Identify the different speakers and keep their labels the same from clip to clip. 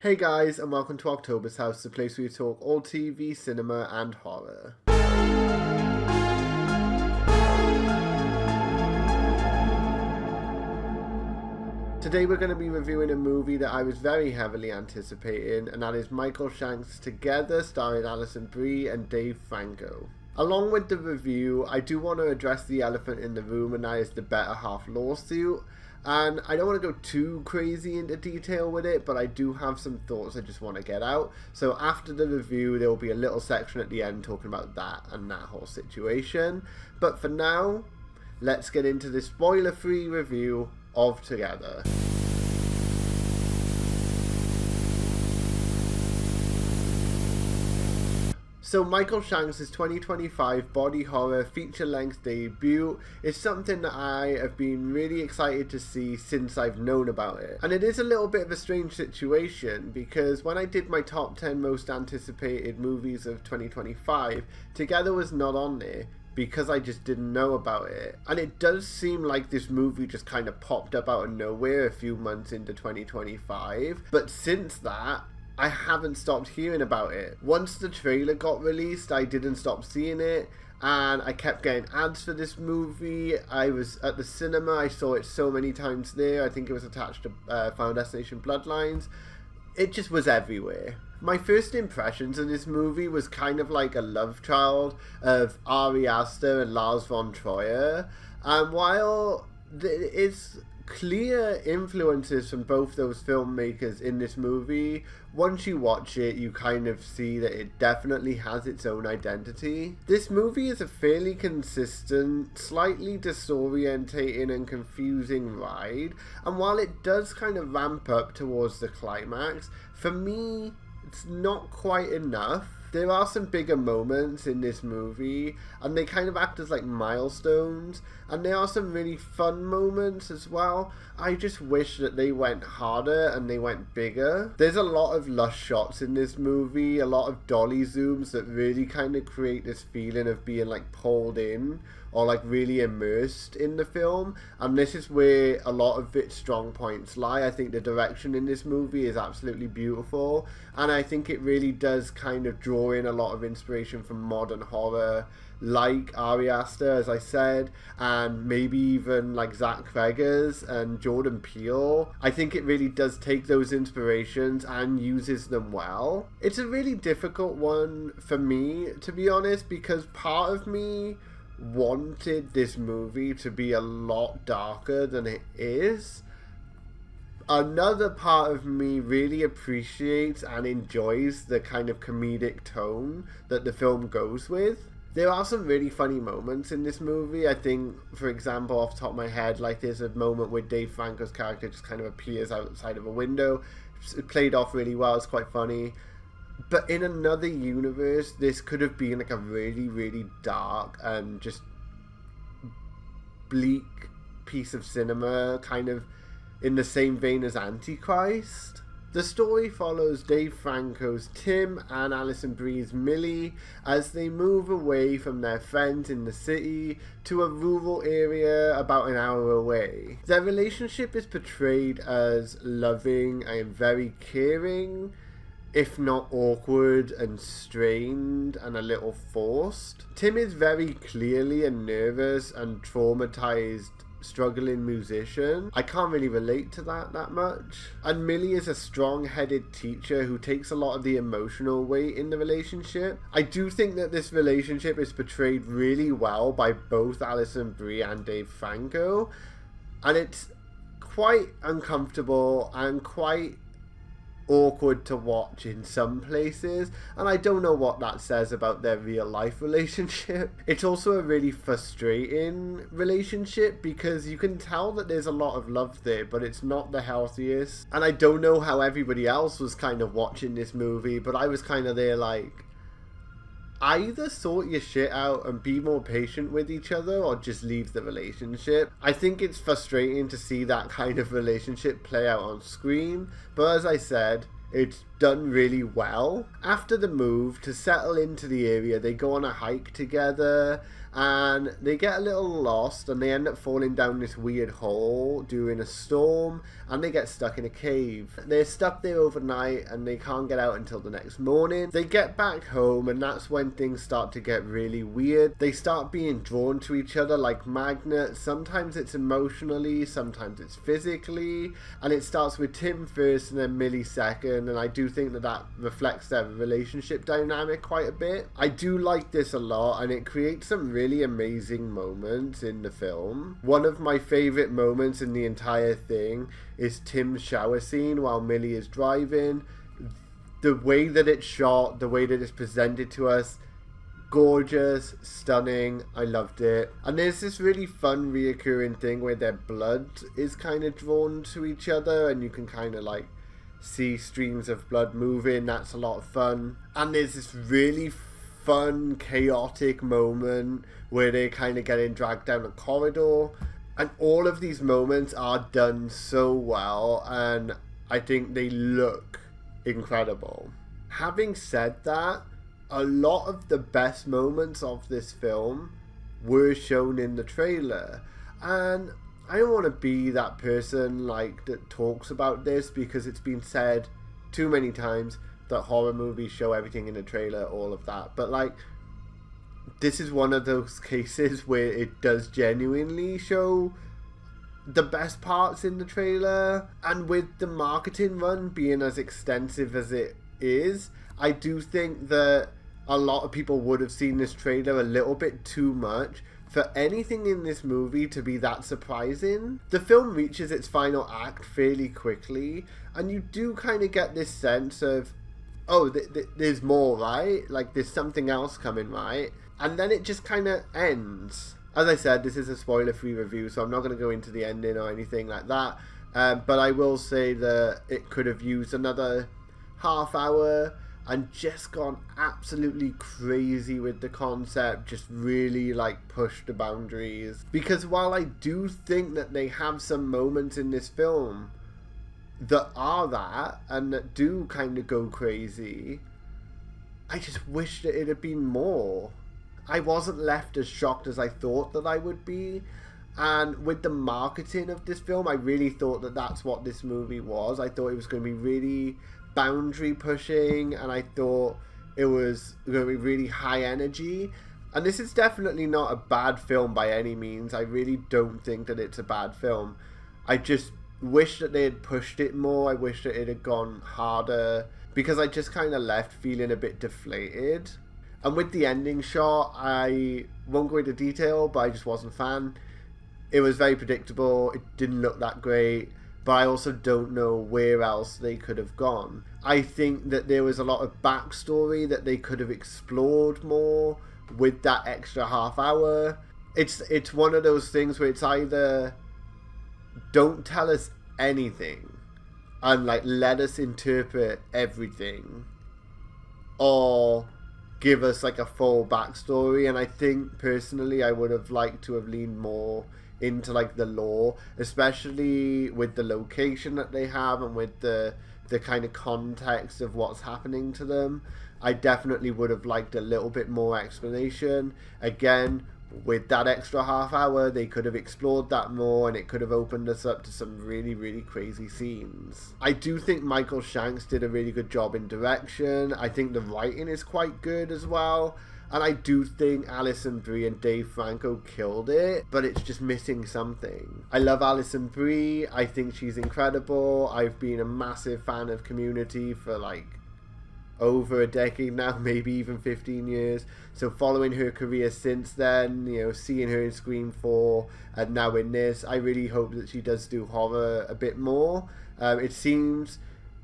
Speaker 1: Hey guys, and welcome to October's House, the place where we talk all TV, cinema, and horror. Today we're going to be reviewing a movie that I was very heavily anticipating, and that is Michael Shank's Together, starring Alison Brie and Dave Franco. Along with the review, I do want to address the elephant in the room, and that is the Better Half lawsuit. And I don't want to go too crazy into detail with it, but I do have some thoughts I just want to get out. So after the review, there will be a little section at the end talking about that and that whole situation. But for now, let's get into the spoiler-free review of Together. So Michael Shank's 2025 body horror feature-length debut is something that I have been really excited to see since I've known about it. And it is a little bit of a strange situation because when I did my top 10 most anticipated movies of 2025, Together was not on there because I just didn't know about it. And it does seem like this movie just kind of popped up out of nowhere a few months into 2025. But since that, I haven't stopped hearing about it. Once the trailer got released, I didn't stop seeing it, and I kept getting ads for this movie. I was at the cinema, I saw it so many times there. I think it was attached to Final Destination Bloodlines. It just was everywhere. My first impressions of this movie was kind of like a love child of Ari Aster and Lars von Trier. And while it's clear influences from both those filmmakers in this movie, once you watch it, you kind of see that it definitely has its own identity. This movie is a fairly consistent, slightly disorientating and confusing ride, and while it does kind of ramp up towards the climax, for me, it's not quite enough. There are some bigger moments in this movie, and they kind of act as like milestones, and there are some really fun moments as well. I just wish that they went harder and they went bigger. There's a lot of lush shots in this movie, a lot of dolly zooms that really kind of create this feeling of being like pulled in or like really immersed in the film, and this is where a lot of its strong points lie. I think the direction in this movie is absolutely beautiful, and I think it really does kind of draw in a lot of inspiration from modern horror, like Ari Aster, as I said, and maybe even like Zach Cregger's and Jordan Peele. I think it really does take those inspirations and uses them well. It's a really difficult one for me, to be honest, because part of me wanted this movie to be a lot darker than it is. Another part of me really appreciates and enjoys the kind of comedic tone that the film goes with. There are some really funny moments in this movie. I think, for example, off the top of my head, like there's a moment where Dave Franco's character just kind of appears outside of a window. It played off really well, it's quite funny. But in another universe, this could have been like a really, really dark and just bleak piece of cinema, kind of in the same vein as Antichrist. The story follows Dave Franco's Tim and Alison Brie's Millie as they move away from their friends in the city to a rural area about an hour away. Their relationship is portrayed as loving and very caring, if not awkward and strained and a little forced. Tim is very clearly a nervous and traumatized struggling musician. I can't really relate to that much. And Millie is a strong-headed teacher who takes a lot of the emotional weight in the relationship. I do think that this relationship is portrayed really well by both Alison Brie and Dave Franco, and it's quite uncomfortable and quite awkward to watch in some places, and I don't know what that says about their real life relationship. It's also a really frustrating relationship because you can tell that there's a lot of love there, but it's not the healthiest. And I don't know how everybody else was kind of watching this movie, but I was kind of there like, either sort your shit out and be more patient with each other or just leave the relationship. I think it's frustrating to see that kind of relationship play out on screen, but as I said, it's done really well. After the move to settle into the area, they go on a hike together, and they get a little lost and they end up falling down this weird hole during a storm, and they get stuck in a cave. They're stuck there overnight and they can't get out until the next morning. They get back home, and that's when things start to get really weird. They start being drawn to each other like magnets. Sometimes it's emotionally, sometimes it's physically, and it starts with Tim first and then Millie second, and I do think that that reflects their relationship dynamic quite a bit. I do like this a lot, and it creates some really amazing moments in the film. One of my favorite moments in the entire thing is Tim's shower scene while Millie is driving. The way that it's shot, the way that it's presented to us, gorgeous, stunning. I loved it. And there's this really fun reoccurring thing where their blood is kind of drawn to each other, and you can kind of like see streams of blood moving. That's a lot of fun. And there's this really fun, chaotic moment where they're kind of getting dragged down a corridor, and all of these moments are done so well, and I think they look incredible. Having said that, a lot of the best moments of this film were shown in the trailer, and I don't want to be that person like that talks about this, because it's been said too many times that horror movies show everything in the trailer, all of that, but like, this is one of those cases where it does genuinely show the best parts in the trailer. And with the marketing run being as extensive as it is, I do think that a lot of people would have seen this trailer a little bit too much for anything in this movie to be that surprising. The film reaches its final act fairly quickly, and you do kind of get this sense of, oh, there's more, right? Like, there's something else coming, right? And then it just kind of ends. As I said, this is a spoiler-free review, so I'm not going to go into the ending or anything like that. But I will say that it could have used another half hour and just gone absolutely crazy with the concept, just really like push the boundaries. Because while I do think that they have some moments in this film that are that and that do kind of go crazy, I just wish that it had been more. I wasn't left as shocked as I thought that I would be. And with the marketing of this film, I really thought that that's what this movie was. I thought it was going to be really boundary pushing, and I thought it was going to be really high energy. And this is definitely not a bad film by any means. I really don't think that it's a bad film. I just wish that they had pushed it more. I wish that it had gone harder, because I just kind of left feeling a bit deflated. And with the ending shot, I won't go into detail, but I just wasn't a fan. It was very predictable. It didn't look that great, but I also don't know where else they could have gone. I think that there was a lot of backstory that they could have explored more with that extra half hour. It's one of those things where it's either don't tell us anything and like let us interpret everything, or give us like a full backstory. And I think personally I would have liked to have leaned more into like the lore, especially with the location that they have and with the kind of context of what's happening to them. I definitely would have liked a little bit more explanation. Again, with that extra half hour, they could have explored that more, and it could have opened us up to some really, really crazy scenes. I do think Michael Shanks did a really good job in direction. I think the writing is quite good as well. And I do think Alison Brie and Dave Franco killed it, but it's just missing something. I love Alison Brie. I think she's incredible. I've been a massive fan of Community for like over a decade now, maybe even 15 years. So following her career since then, you know, seeing her in Scream 4 and now in this, I really hope that she does do horror a bit more. It seems,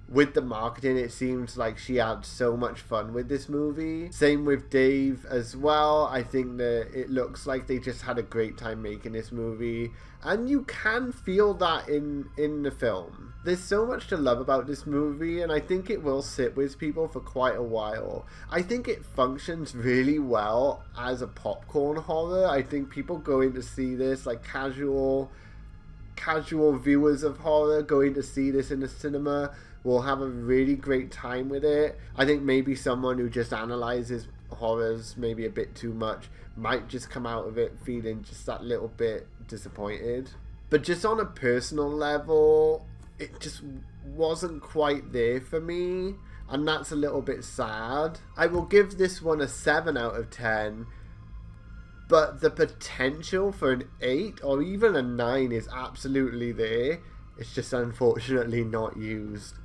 Speaker 1: with the marketing, it seems like she had so much fun with this movie. Same with Dave as well. I think that it looks like they just had a great time making this movie, and you can feel that in the film. There's so much to love about this movie, and I think it will sit with people for quite a while. I think it functions really well as a popcorn horror. I think people going to see this, like casual viewers of horror going to see this in the cinema, will have a really great time with it. I think maybe someone who just analyzes horrors maybe a bit too much, might just come out of it feeling just that little bit disappointed. But just on a personal level, it just wasn't quite there for me, and that's a little bit sad. I will give this one a 7 out of 10, but the potential for an 8 or even a 9 is absolutely there. It's just unfortunately not used.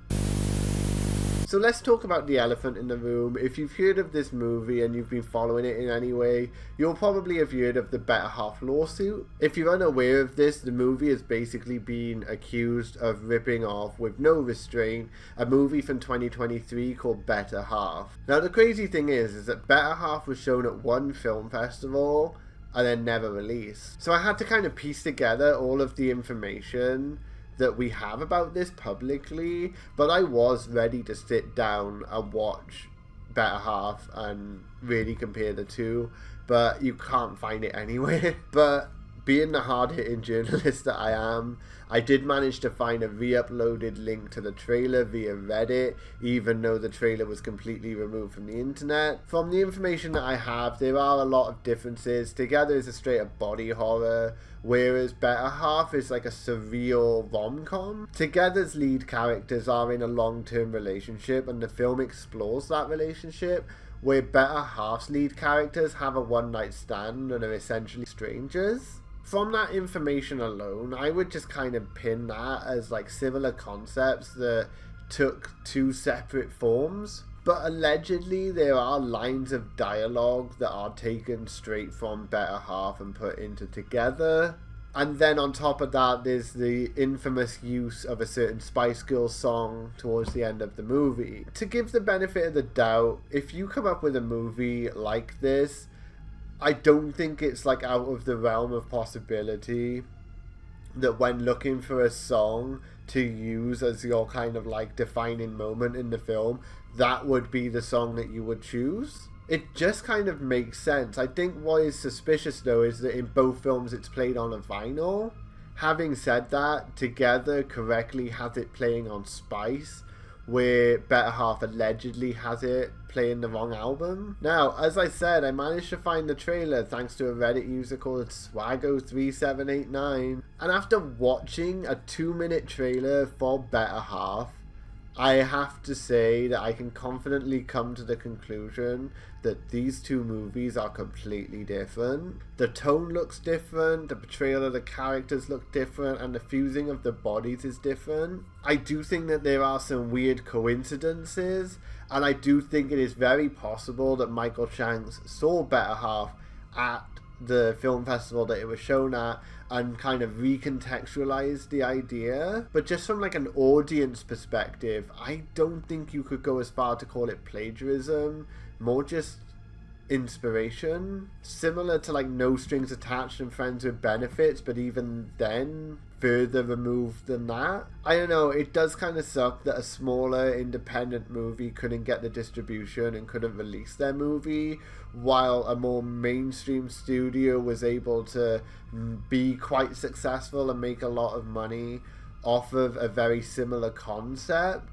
Speaker 1: So let's talk about the elephant in the room. If you've heard of this movie and you've been following it in any way, you'll probably have heard of the Better Half lawsuit. If you're unaware of this, the movie has basically been accused of ripping off, with no restraint, a movie from 2023 called Better Half. Now the crazy thing is that Better Half was shown at one film festival and then never released. So I had to kind of piece together all of the information that we have about this publicly, but I was ready to sit down and watch Better Half and really compare the two, but you can't find it anywhere. But being the hard-hitting journalist that I am, I did manage to find a re-uploaded link to the trailer via Reddit, even though the trailer was completely removed from the internet. From the information that I have, there are a lot of differences. Together is a straight-up body horror, whereas Better Half is like a surreal rom-com. Together's lead characters are in a long-term relationship, and the film explores that relationship, where Better Half's lead characters have a one-night stand and are essentially strangers. From that information alone, I would just kind of pin that as like similar concepts that took two separate forms. But allegedly there are lines of dialogue that are taken straight from Better Half and put into Together. And then on top of that, there's the infamous use of a certain Spice Girls song towards the end of the movie. To give the benefit of the doubt, if you come up with a movie like this, I don't think it's like out of the realm of possibility that when looking for a song to use as your kind of like defining moment in the film, that would be the song that you would choose. It just kind of makes sense. I think what is suspicious though is that in both films it's played on a vinyl. Having said that, Together correctly has it playing on Spice, where Better Half allegedly has it playing the wrong album. Now, as I said, I managed to find the trailer thanks to a Reddit user called Swaggo3789. And after watching a 2-minute trailer for Better Half, I have to say that I can confidently come to the conclusion that these two movies are completely different. The tone looks different, the portrayal of the characters look different, and the fusing of the bodies is different. I do think that there are some weird coincidences, and I do think it is very possible that Michael Shanks saw Better Half at the film festival that it was shown at and kind of recontextualized the idea. But just from like an audience perspective, I don't think you could go as far to call it plagiarism, more just inspiration. Similar to like No Strings Attached and Friends with Benefits, but even then further removed than that. I don't know, it does kind of suck that a smaller independent movie couldn't get the distribution and couldn't release their movie, while a more mainstream studio was able to be quite successful and make a lot of money off of a very similar concept.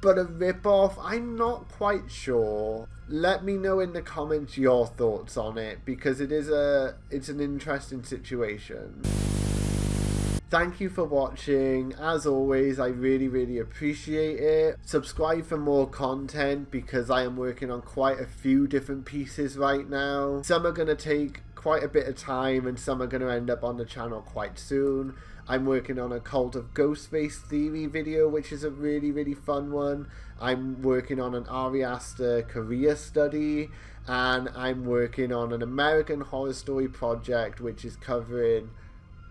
Speaker 1: But a rip-off, I'm not quite sure. Let me know in the comments your thoughts on it, because it's an interesting situation. Thank you for watching. As always, I really appreciate it. Subscribe for more content, because I am working on quite a few different pieces right now. Some are going to take quite a bit of time and some are going to end up on the channel quite soon. I'm working on a Cult of Ghostface theory video, which is a really fun one. I'm working on an Ari Aster career study, and I'm working on an American Horror Story project, which is covering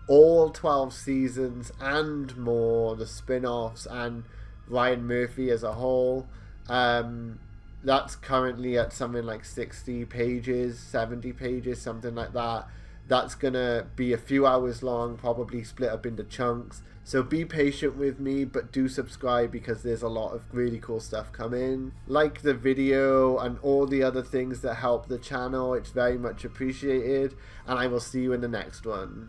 Speaker 1: all 12 seasons and more, the spin-offs and Ryan Murphy as a whole. That's currently at something like 60 pages, 70 pages, something like that. That's gonna be a few hours long, probably split up into chunks. So be patient with me, but do subscribe, because there's a lot of really cool stuff coming. Like the video and all the other things that help the channel. It's very much appreciated, and I will see you in the next one.